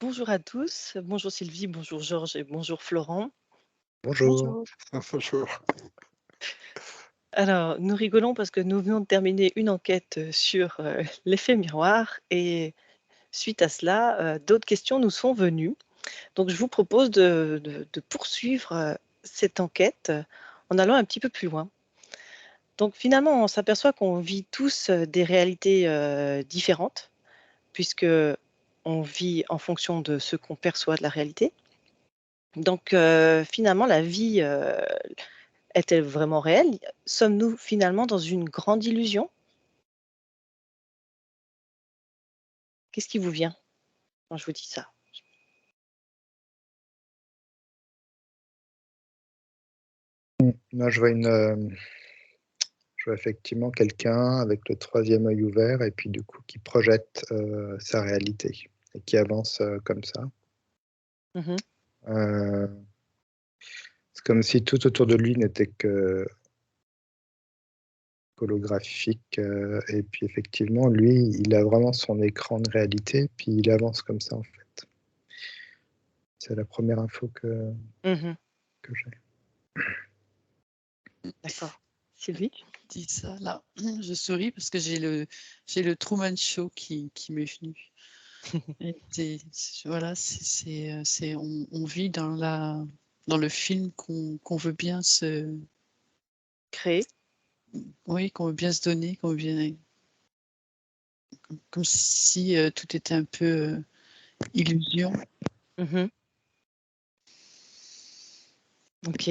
Bonjour à tous, bonjour Sylvie, bonjour Georges et bonjour Florent. Bonjour. Bonjour. Bonjour. Alors, nous rigolons parce que nous venons de terminer une enquête sur l'effet miroir et suite à cela, d'autres questions nous sont venues. Donc, je vous propose de poursuivre cette enquête en allant un petit peu plus loin. Donc, finalement, on s'aperçoit qu'on vit tous des réalités différentes puisque on vit en fonction de ce qu'on perçoit de la réalité. Donc, finalement, la vie est-elle vraiment réelle? Sommes-nous finalement dans une grande illusion? Qu'est-ce qui vous vient quand je vous dis ça? Moi, je vois effectivement quelqu'un avec le troisième œil ouvert et puis du coup qui projette sa réalité et qui avance comme ça. Mmh. Euh, c'est comme si tout autour de lui n'était que holographique et puis effectivement, lui, il a vraiment son écran de réalité puis il avance comme ça en fait. C'est la première info Mmh. que j'ai. D'accord. Sylvie? Dis ça là. Je souris parce que j'ai le Truman Show qui m'est venu. Et voilà, on vit dans le film qu'on veut bien Créer? oui, qu'on veut bien se donner, comme si tout était un peu illusion. Mmh. OK.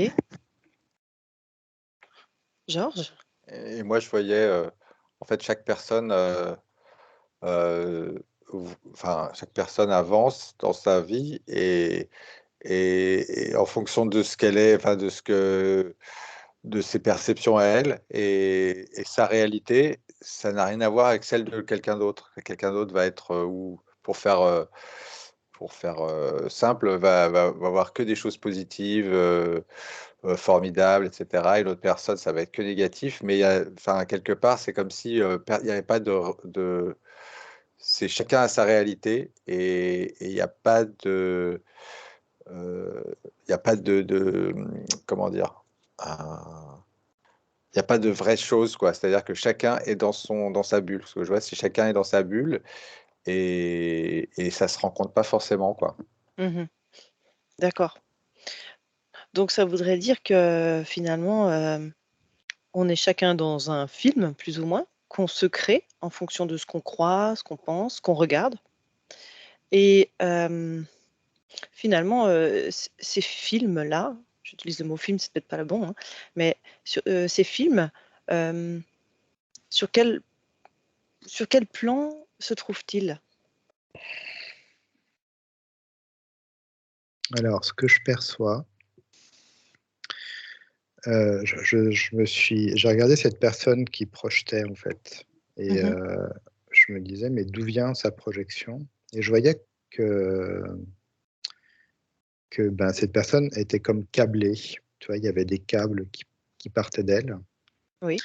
Georges? Et moi, je voyais, en fait, chaque personne, enfin, chaque personne avance dans sa vie et en fonction de ce qu'elle est, enfin, de ses perceptions à elle et sa réalité, ça n'a rien à voir avec celle de quelqu'un d'autre. Quelqu'un d'autre va être, ou pour faire, simple, va voir que des choses positives, formidables et cetera et l'autre personne, ça va être que négatif, mais il y a enfin, quelque part, c'est comme si, il y avait pas c'est chacun a sa réalité et il y a pas de, il y a pas comment dire? Il y a pas de vraies choses, quoi. C'est-à-dire que chacun est dans sa bulle. Ce que je vois, c'est chacun est dans sa bulle et ça se rencontre pas forcément, quoi. Mmh. D'accord. Donc ça voudrait dire que finalement, on est chacun dans un film, plus ou moins, qu'on se crée en fonction de ce qu'on croit, ce qu'on pense, ce qu'on regarde et finalement, ces films-là, j'utilise le mot film, c'est peut-être pas le bon, hein, mais ces films, hem, sur quel plan se trouvent-ils? Alors, ce que je perçois, j'ai regardé cette personne qui projetait, en fait et Mmh. je me disais: «Mais d'où vient sa projection?» et je voyais que ben, cette personne était comme câblée. Tu vois? Il y avait des câbles qui partaient d'elle Oui.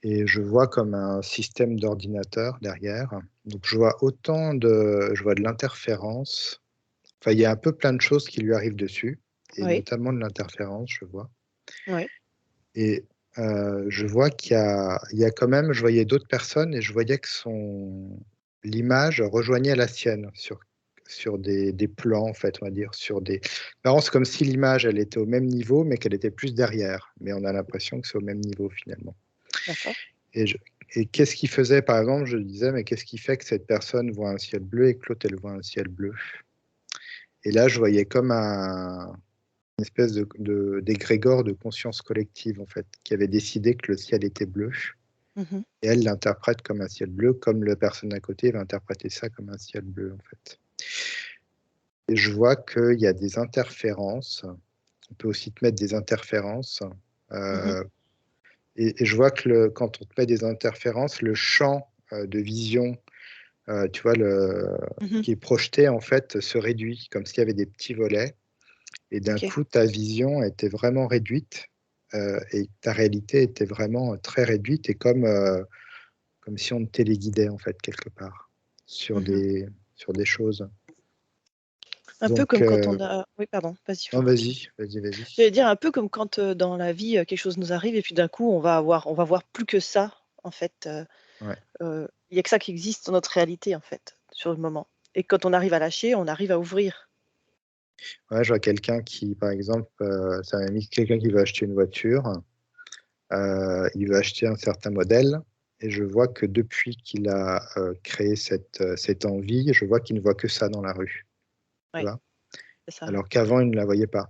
et je vois comme un système d'ordinateur derrière. Donc je vois de l'interférence. Enfin, il y a un peu plein de choses qui lui arrivent dessus et Oui, notamment de l'interférence, je vois. oui. Et je vois il y a quand même je voyais d'autres personnes et je voyais que l'image rejoignait la sienne sur des plans, en fait, on va dire, sur des non, c'est comme si l'image, elle était au même niveau, mais qu'elle était plus derrière, mais on a l'impression que c'est au même niveau, finalement. D'accord. Et je et qu'est-ce qui faisait, par exemple, je disais: «Mais qu'est-ce qui fait que cette personne voit un ciel bleu et que l'autre, elle voit un ciel bleu?» Et là, je voyais comme une espèce d'égrégore de conscience collective, en fait, qui avait décidé que le ciel était bleu Mmh. et elle l'interprète comme un ciel bleu, comme la personne à côté va interpréter ça comme un ciel bleu, en fait. Et je vois qu'il y a des interférences. On peut aussi te mettre des interférences, Mmh. heu et je vois que quand on te met des interférences, le champ, de vision, tu vois, Mmh. qui est projeté, en fait, se réduit, comme s'il y avait des petits volets. Et d'un OK. coup, ta vision était vraiment réduite, et ta réalité était vraiment très réduite et comme si on te téléguidait, en fait, quelque part, Mmh. sur des choses. Un peu Donc, comme quand on a oui, pardon, vas-y non, Florent. vas-y. J'allais dire un peu comme quand, dans la vie, quelque chose nous arrive et puis d'un coup on va voir plus que ça en fait, Ouais. il y a que ça qui existe dans notre réalité en fait, sur le moment et quand on arrive à lâcher, on arrive à ouvrir. Ouais, je vois quelqu'un qui, par exemple, c'est un ami, quelqu'un qui veut acheter une voiture, il veut acheter un certain modèle et je vois que depuis qu'il a, créé cette envie, je vois qu'il ne voit que ça dans la rue, tu Ouais, vois? c'est ça. Alors qu'avant, il ne la voyait pas.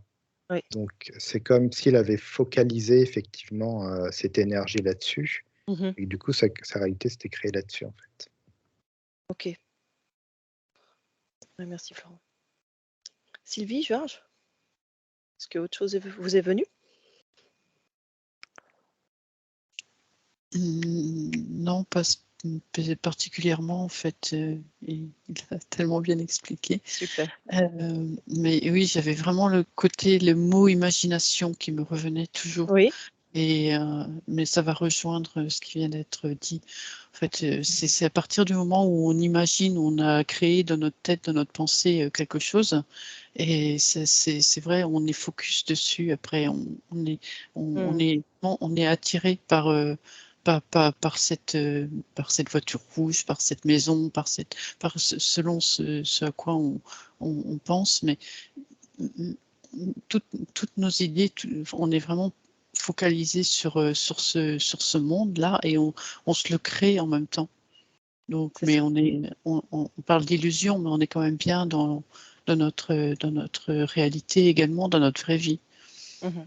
Oui. Donc c'est comme s'il avait focalisé effectivement, cette énergie là-dessus Mmh. et du coup sa réalité s'était créée là-dessus, en fait. OK. Ouais, merci Florent. Sylvie, Georges, est-ce que autre chose vous est venu? Non, pas particulièrement en fait, il a tellement bien expliqué. Super. Mais oui, j'avais vraiment le mot imagination qui me revenait toujours Oui. et mais ça va rejoindre, ce qui vient d'être dit. En fait, c'est à partir du moment où on imagine, on a créé dans notre tête, dans notre pensée, quelque chose et c'est vrai, on est focus dessus. Après on est Mmh. on est attiré par cette voiture rouge, par cette maison, par selon ce à quoi on pense, mais mmh toutes nos idées, on est vraiment focalisé sur ce monde-là et on se le crée en même temps. Donc C'est mais ça. on parle d'illusion, mais on est quand même bien dans notre réalité également, dans notre vraie vie. Mmh.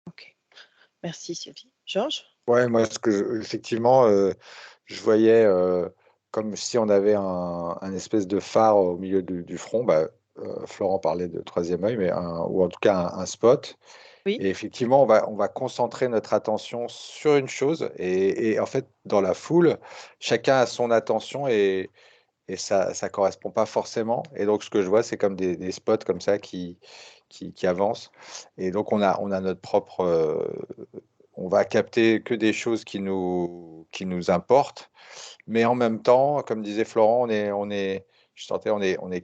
OK. Merci Sylvie. Georges? Ouais, moi, effectivement, je voyais comme si on avait un espèce de phare au milieu du front. Bah, Florent parlait de troisième œil, mais ou en tout cas un spot. Oui. Et effectivement, on va concentrer notre attention sur une chose. Et en fait, dans la foule, chacun a son attention et ça ne correspond pas forcément. Et donc, ce que je vois, c'est comme des spots comme ça qui avancent. Et donc, on a notre propre. On va capter que des choses qui nous importent. Mais en même temps, comme disait Florent, on est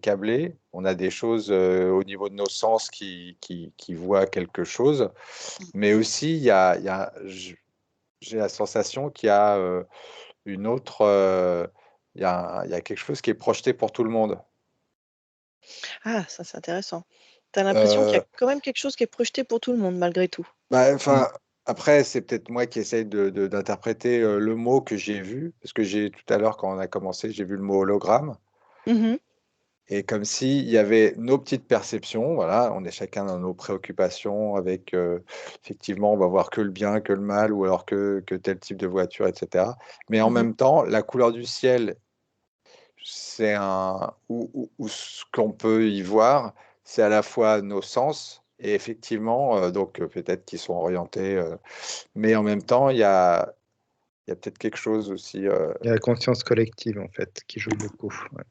câblé. On a des choses au niveau de nos sens qui voient quelque chose. Mais aussi, j'ai la sensation qu'il y a une autre. Il y a quelque chose qui est projeté pour tout le monde. Ah, ça c'est intéressant. Tu as l'impression qu'il y Euh, a quand même quelque chose qui est projeté pour tout le monde malgré tout? Bah, Mmh. enfin, après, c'est peut-être moi qui essaye d'interpréter le mot que j'ai vu, parce que tout à l'heure, quand on a commencé, j'ai vu le mot hologramme. Mmh. Et comme s'il y avait nos petites perceptions, voilà, on est chacun dans nos préoccupations avec, effectivement, on va voir que le bien, que le mal, ou alors que tel type de voiture, etc. Mais en Mmh. même temps, la couleur du ciel, c'est ou ce qu'on peut y voir, c'est à la fois nos sens et effectivement, donc peut-être qu'ils sont orientés, mais en même temps, il y a peut-être quelque chose aussi. Il y a la conscience collective, en fait, qui joue beaucoup, ouais.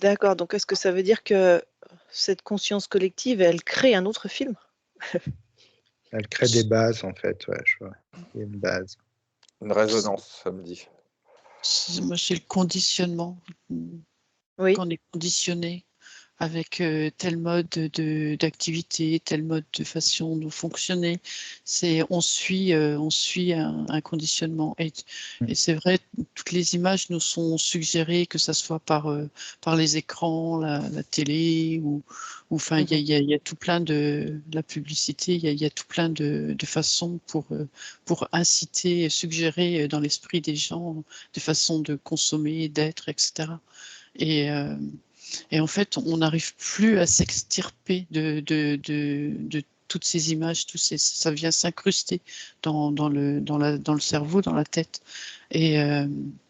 D'accord, donc est-ce que ça veut dire que cette conscience collective, elle crée un autre film? Elle crée des bases, en fait, ouais, je vois. Il y a une base. Une résonance, ça me dit. Moi, c'est le conditionnement, Oui. quand on est conditionné avec tel mode d'activité, tel mode de façon de fonctionner. On suit un conditionnement. Mmh. Et c'est vrai, toutes les images nous sont suggérées, que ça soit par les écrans, la télé, ou enfin, Mmh. il y a tout plein la publicité, il y a tout plein de façons pour inciter, suggérer dans l'esprit des gens des façons de consommer, d'être, etc. Et, euh, et en fait, on n'arrive plus à s'extirper de toutes ces images, ça vient s'incruster dans le cerveau, dans la tête. Et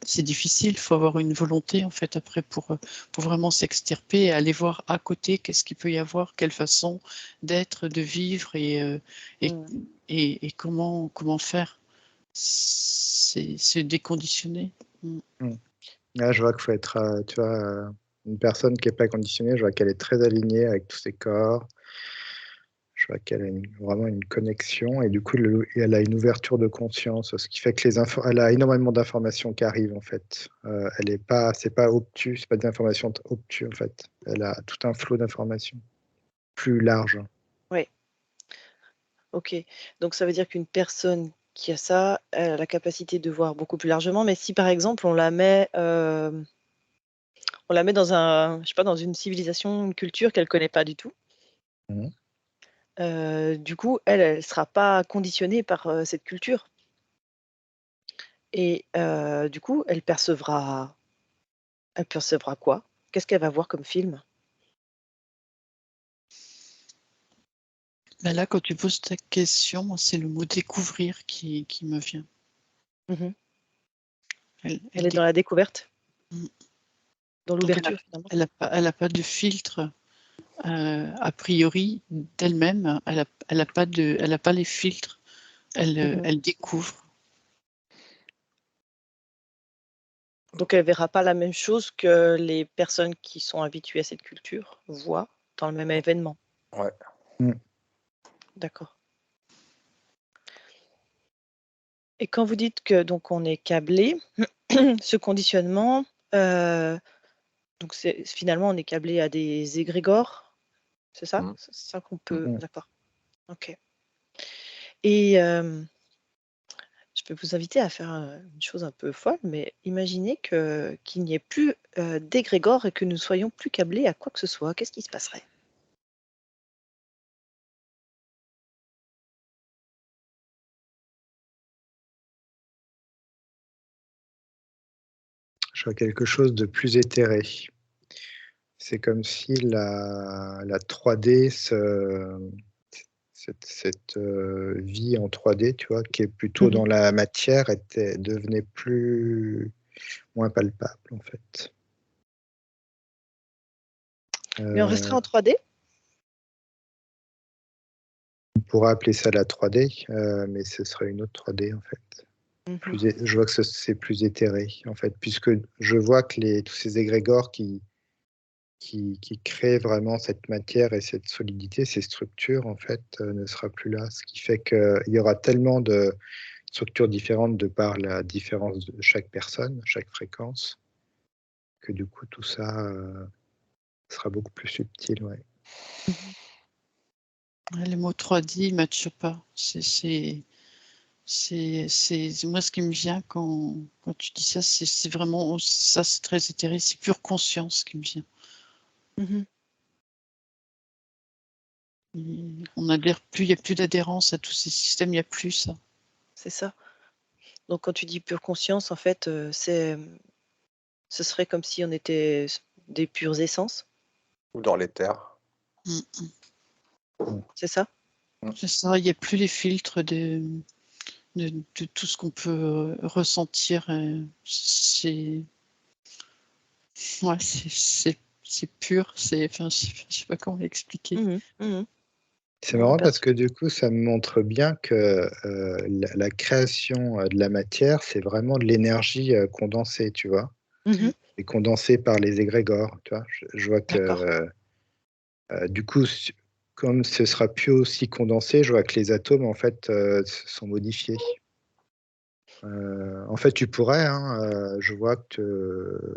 c'est difficile, il faut avoir une volonté en fait après pour vraiment s'extirper et aller voir à côté qu'est-ce qu'il peut y avoir, quelle façon d'être, de vivre et, Mmh. et comment faire. C'est déconditionner. Mm. Mmh. Là, je vois qu'il faut être, tu vois, une personne qui est pas conditionnée, je vois qu'elle est très alignée avec tous ses corps. Je vois qu'elle a vraiment une connexion et du coup, elle a une ouverture de conscience, ce qui fait que elle a énormément d'informations qui arrivent en fait. C'est pas obtus, c'est pas des informations obtus en fait. Elle a tout un flot d'informations plus large. Oui, ok. Donc ça veut dire qu'une personne qui a ça, elle a la capacité de voir beaucoup plus largement. Mais si par exemple on la met dans je sais pas, dans une civilisation, une culture qu'elle connaît pas du tout. Mhm. Du coup, elle sera pas conditionnée par cette culture. Et du coup, elle percevra quoi? Qu'est-ce qu'elle va voir comme film? Ben là, quand tu poses ta question, moi, c'est le mot découvrir qui me vient. Mmh. Elle Elle est dans la découverte? Mmh. Dans Donc l'ouverture finalement? elle a pas de filtre, a priori d'elle-même. Elle a pas les filtres. Mmh. Elle découvre. Donc elle verra pas la même chose que les personnes qui sont habituées à cette culture voient dans le même événement? Ouais. Mm. D'accord. Et quand vous dites que donc on est câblé, ce conditionnement, donc finalement on est câblé à des égrégores, c'est ça? Mm. C'est ça qu'on peut Mm. d'accord, OK. Et je peux vous inviter à faire, une chose un peu folle, mais imaginez qu'il n'y ait plus, d'égrégore et que nous soyons plus câblés à quoi que ce soit. Qu'est-ce qui se passerait? Je vois quelque chose de plus éthéré. C'est comme si la 3D, cette vie en 3D, tu vois, qui est plutôt Mmh. dans la matière, devenait moins palpable, en fait. Mais on resterait Euh, en 3D? on pourrait appeler ça la 3D, mais ce serait une autre 3D, en fait. Mmh. Je vois que c'est plus éthéré, en fait, puisque je vois que tous ces égrégores qui crée vraiment cette matière et cette solidité, ces structures, en fait, ne sera plus là. Ce qui fait qu'il y aura tellement de structures différentes de par la différence de chaque personne, chaque fréquence, que du coup, tout ça sera beaucoup plus subtil. Ouais. Mmh. Ouais, les mots 3D ne matchent pas. Moi ce qui me vient quand tu dis ça, c'est vraiment ça, c'est très éthéré, c'est pure conscience qui me vient. Mmh. On adhère plus, il n'y a plus d'adhérence à tous ces systèmes, il n'y a plus ça. C'est ça. Donc quand tu dis pure conscience, en fait, ce serait comme si on était des pures essences, Ou dans les terres. Mm. c'est ça? C'est ça, il n'y a plus les filtres de tout ce qu'on peut ressentir. C'est ouais, c'est pur, enfin, je sais pas comment l'expliquer. Mmh. Mmh. C'est On marrant perd parce que du coup, ça me montre bien que la création de la matière, c'est vraiment de l'énergie condensée, tu vois, Mmh. et condensée par les égrégores, tu vois. Je vois que D'accord. du coup, comme ce sera plus aussi condensé, je vois que les atomes, en fait, sont modifiés. En fait, tu pourrais, hein, je vois que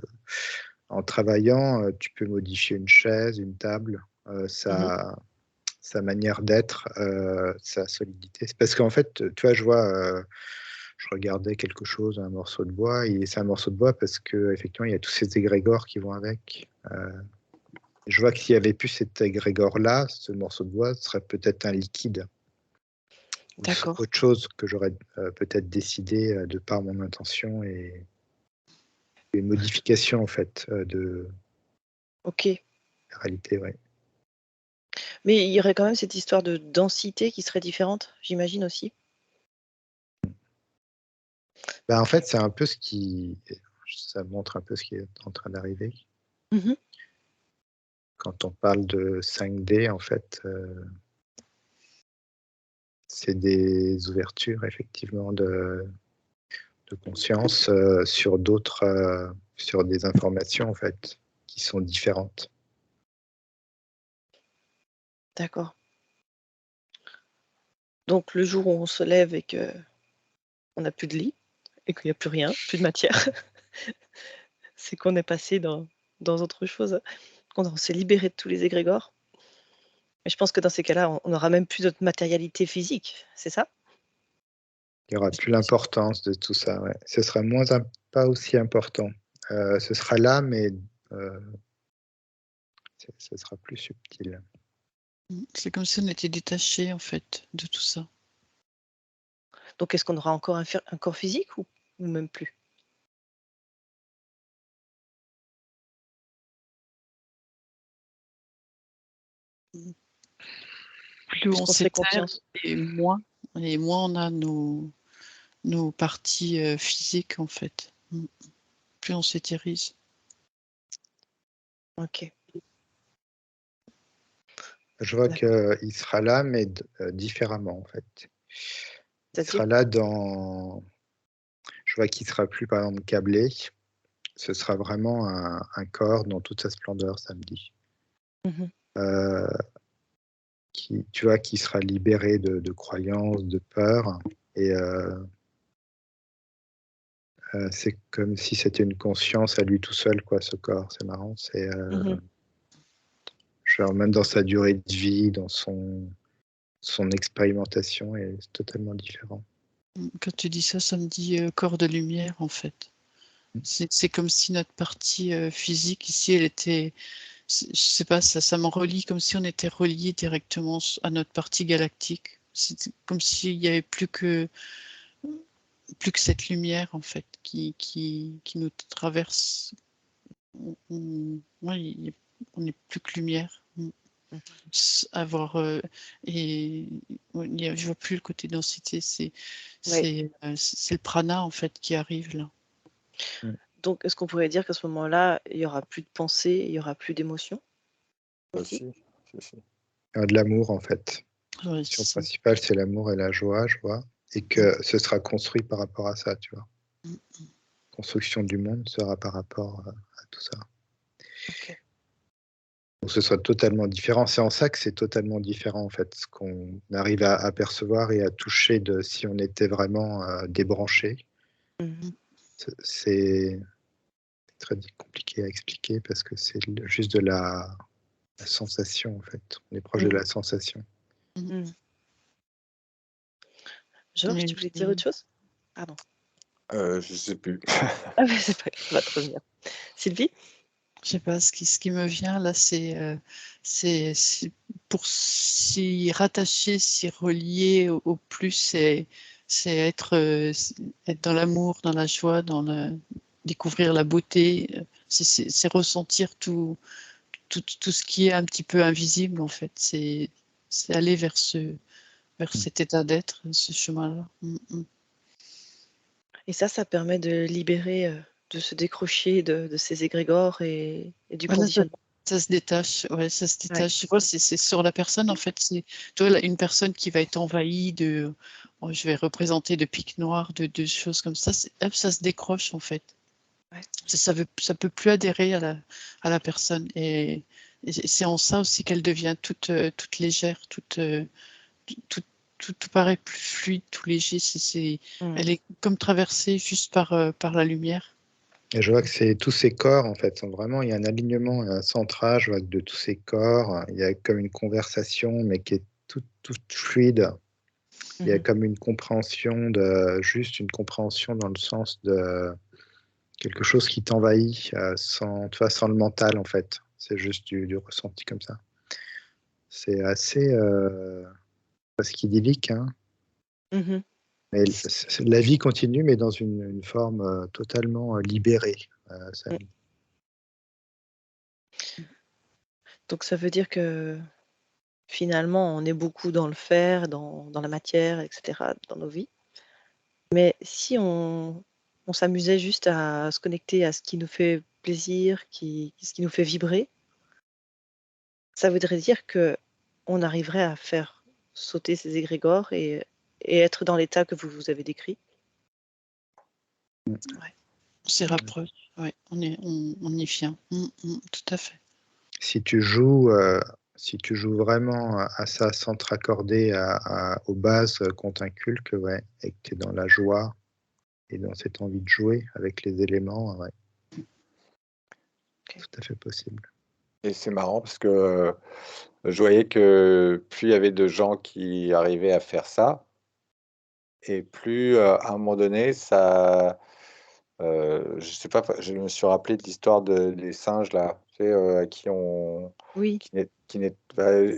en travaillant, tu peux modifier une chaise, une table, Mmh. sa manière d'être, sa solidité. C'est parce qu'en fait, tu vois, je regardais quelque chose, un morceau de bois, et c'est un morceau de bois parce qu'effectivement, il y a tous ces égrégores qui vont avec. Je vois que s'il n'y avait plus cet égrégore-là, ce morceau de bois serait peut-être un liquide ou D'accord. autre chose que j'aurais peut-être décidé de par mon intention et une modification en fait de OK. la réalité. Ouais. Mais il y aurait quand même cette histoire de densité qui serait différente, j'imagine aussi? Bah, en fait, c'est un peu ça montre un peu ce qui est en train d'arriver. Mmh. Quand on parle de 5D, en fait, c'est des ouvertures effectivement de conscience sur des informations en fait qui sont différentes. D'accord. Donc le jour où on se lève et qu'on n'a plus de lit et qu'il n'y a plus rien, plus de matière, c'est qu'on est passé dans autre chose, qu'on s'est libéré de tous les égrégores. Et je pense que dans ces cas-là, on n'aura même plus notre matérialité physique, c'est ça? Il n'y aura plus l'importance de tout ça, ouais. Ce sera pas aussi important. Ce sera là, mais ce sera plus subtil. C'est comme si on était détaché en fait de tout ça. Donc est-ce qu'on aura encore un corps physique ou même plus? Plus on Puisqu'on se fait s'éthère confiance. et moins on a nos parties physiques en fait. Plus on s'éthérise. OK. Je vois D'accord. qu'il sera là, mais différemment, en fait. Il C'est-à-dire? sera là dans... Je vois qu'il sera plus, par exemple, câblé. Ce sera vraiment un corps dans toute sa splendeur samedi. Mmh. Tu vois, qui sera libéré de croyances, de peurs. Et c'est comme si c'était une conscience à lui tout seul, quoi, ce corps. C'est marrant. C'est Mmh. genre, même dans sa durée de vie, dans son expérimentation, et c'est totalement différent. Quand tu dis ça, ça me dit corps de lumière en fait. Mm. C'est comme si notre partie physique ici, elle était, je sais pas, ça me relie comme si on était relié directement à notre partie galactique. C'est comme s'il y avait plus que cette lumière en fait qui nous traverse. Ouais, on n'est plus que lumière. Mmh. Avoir et ouais, je vois plus le côté densité. Oui. C'est le prana en fait qui arrive là. Mm. Donc est-ce qu'on pourrait dire qu'à ce moment-là, il y aura plus de pensée, il y aura plus d'émotions aussi? Aussi, si. De l'amour, en fait. Ouais, L'émotion c'est ça. principale, c'est l'amour et la joie, je vois. Et que ce sera construit par rapport à ça, tu vois. Mm. Construction du monde sera par rapport à tout ça. OK. Donc ce sera totalement différent. C'est en ça que c'est totalement différent, en fait, ce qu'on arrive à apercevoir et à toucher de si on était vraiment débranché. Mmh. C'est très compliqué à expliquer parce que c'est juste de la sensation, en fait. On est proche de Mmh. la sensation. Mmh. Georges, Mais tu voulais dire autre chose? Pardon. Je sais plus. Ah ouais, c'est pas grave, ça va te revenir. Sylvie? je sais pas, ce qui me vient là, c'est pour s'y rattacher, s'y relier au plus, c'est être dans l'amour, dans la joie, découvrir la beauté, c'est ressentir tout ce qui est un petit peu invisible en fait. C'est aller vers cet état d'être, ce chemin-là. Et ça permet de libérer, de se décrocher de ces égrégores et du Voilà, conditionnement. ça se détache, ouais, ça se Ouais. détache. Tu vois, c'est sur la personne, en fait. Tu vois, là, une personne qui va être envahie oh, je vais représenter de pics noirs, de choses comme ça, hop, ça se décroche, en fait. Ouais. Ça peut plus adhérer à la personne. Et c'est en ça aussi qu'elle devient toute légère, tout, tout paraît plus fluide, tout léger. Mmh. Elle est comme traversée juste par la lumière. Et je vois que c'est tous ces corps, en fait, sont vraiment, il y a un alignement, un centrage, je vois, de tous ces corps. Il y a comme une conversation, mais qui est toute fluide. Il y a Mmh. comme une compréhension juste une compréhension dans le sens de quelque chose qui t'envahit, sans, tu vois, sans le mental, en fait. C'est juste du ressenti comme ça. C'est assez presque idyllique, hein. Mmh. Mais la vie continue, mais dans une forme totalement libérée. Ça. Mmh. Donc ça veut dire que finalement, on est beaucoup dans le faire, dans la matière, et cetera, dans nos vies. Mais si on s'amusait juste à se connecter à ce qui nous fait plaisir, ce qui nous fait vibrer, ça voudrait dire qu'on arriverait à faire sauter ces égrégores et être dans l'état que vous avez décrit? Ouais. On s'y rapproche, ouais, on y vient. Tout à fait. Si tu joues si tu joues vraiment à ça sans te raccorder aux bases qu'on t'inculque, ouais, et que tu es dans la joie et dans cette envie de jouer avec les éléments, ouais, Ok. tout à fait possible. Et c'est marrant parce que je voyais que plus il y avait de gens qui arrivaient à faire ça, et plus à un moment donné, ça, je sais pas, je me suis rappelé de l'histoire des singes là, tu sais, à qui on, Oui, qui n'est,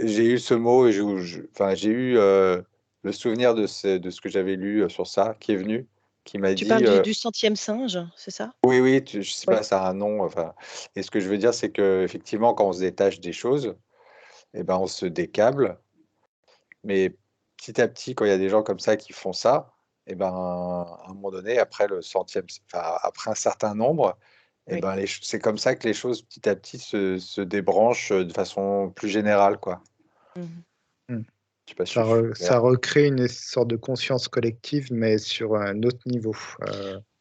j'ai eu ce mot et enfin, j'ai eu le souvenir de ce que j'avais lu sur ça, qui est venu, qui m'a tu dit, parles du 100e singe, c'est ça? oui, oui, je sais Oui. pas, ça a un nom, enfin, et ce que je veux dire, c'est que effectivement, quand on se détache des choses, eh ben, on se décable. Mais petit à petit, quand il y a des gens comme ça qui font ça, et ben, à un moment donné, après le centième, enfin, après un certain nombre, et Oui. ben, c'est comme ça que les choses petit à petit se débranchent de façon plus générale, quoi. Mhm. Mm. Je sais pas si je suis Ça clair. recrée une sorte de conscience collective, mais sur un autre niveau.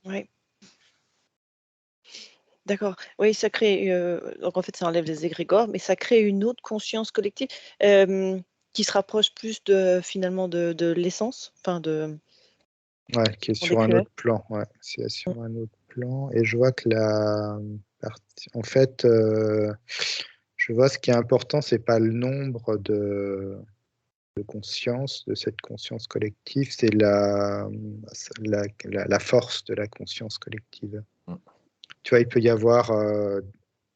Oui. D'accord. Oui, ça crée. Donc en fait, ça enlève les égrégores, mais ça crée une autre conscience collective qui se rapproche plus finalement de l'essence, enfin Ouais, qui est on sur un décrivait. autre plan. Ouais, c'est sur un autre plan. Et je vois que la partie, en fait, je vois ce qui est important, c'est pas le nombre de conscience, de cette conscience collective, c'est la force de la conscience collective. Mm. Tu vois, il peut y avoir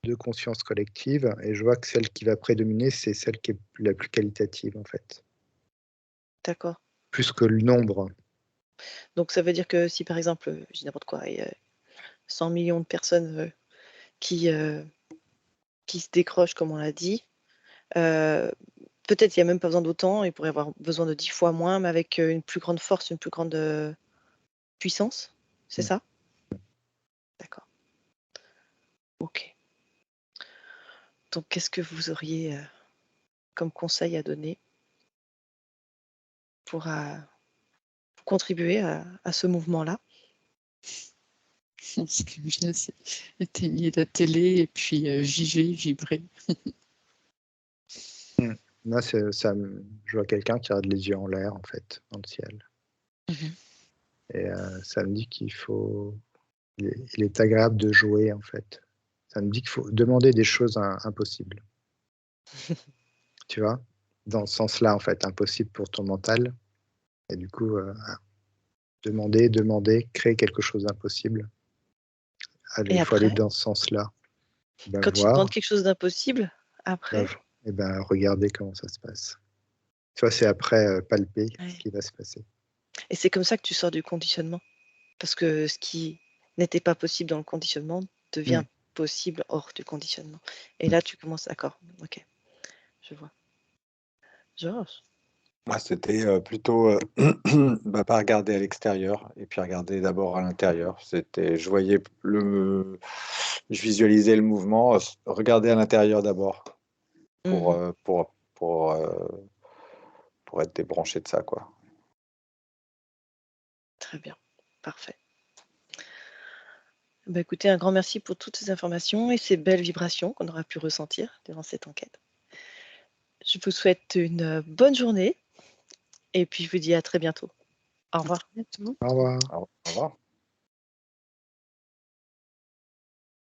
deux consciences collectives, et je vois que celle qui va prédominer, c'est celle qui est la plus qualitative, en fait, D'accord. plus que le nombre. Donc ça veut dire que si par exemple, je dis n'importe quoi, il y a 100 millions de personnes qui, qui se décrochent, comme on l'a dit, euh, peut-être il n'y a même pas besoin d'autant, il pourrait y avoir besoin de 10 fois moins, mais avec une plus grande force, une plus grande puissance, c'est Mm. ça? D'accord. Ok. Donc qu'est-ce que vous auriez comme conseil à donner pour contribuer à ce mouvement-là? Ce qui est bien, c'est éteigner la télé et puis vibrer. Mm. Là, je vois quelqu'un qui a les yeux en l'air, en fait, dans le ciel. Mhm. Et ça me dit il est agréable de jouer, en fait. Ça me dit qu'il faut demander des choses impossibles. Tu vois? Dans ce sens-là, en fait, impossible pour ton mental. Et du coup, demander, créer quelque chose d'impossible. Et Il faut aller après, dans ce sens-là. Ben, quand tu demandes voir, quelque chose d'impossible, ben, après, et ben, regarder comment ça se passe. Tu vois, c'est après palper ce ouais. qui va se passer. Et c'est comme ça que tu sors du conditionnement. Parce que ce qui n'était pas possible dans le conditionnement devient Mm. possible hors du conditionnement. Et là, tu commences, d'accord, ok, je vois. Georges, Moi, c'était plutôt bah, pas regarder à l'extérieur et puis regarder d'abord à l'intérieur. Je voyais je visualisais le mouvement, regarder à l'intérieur d'abord pour, mhm, euh, pour, pour, euh, pour être débranché de ça, quoi. très bien, parfait. Bah, écoutez, un grand merci pour toutes ces informations et ces belles vibrations qu'on aura pu ressentir durant cette enquête. Je vous souhaite une bonne journée et puis je vous dis à très bientôt. Au À très revoir. bientôt. Au revoir. Au revoir.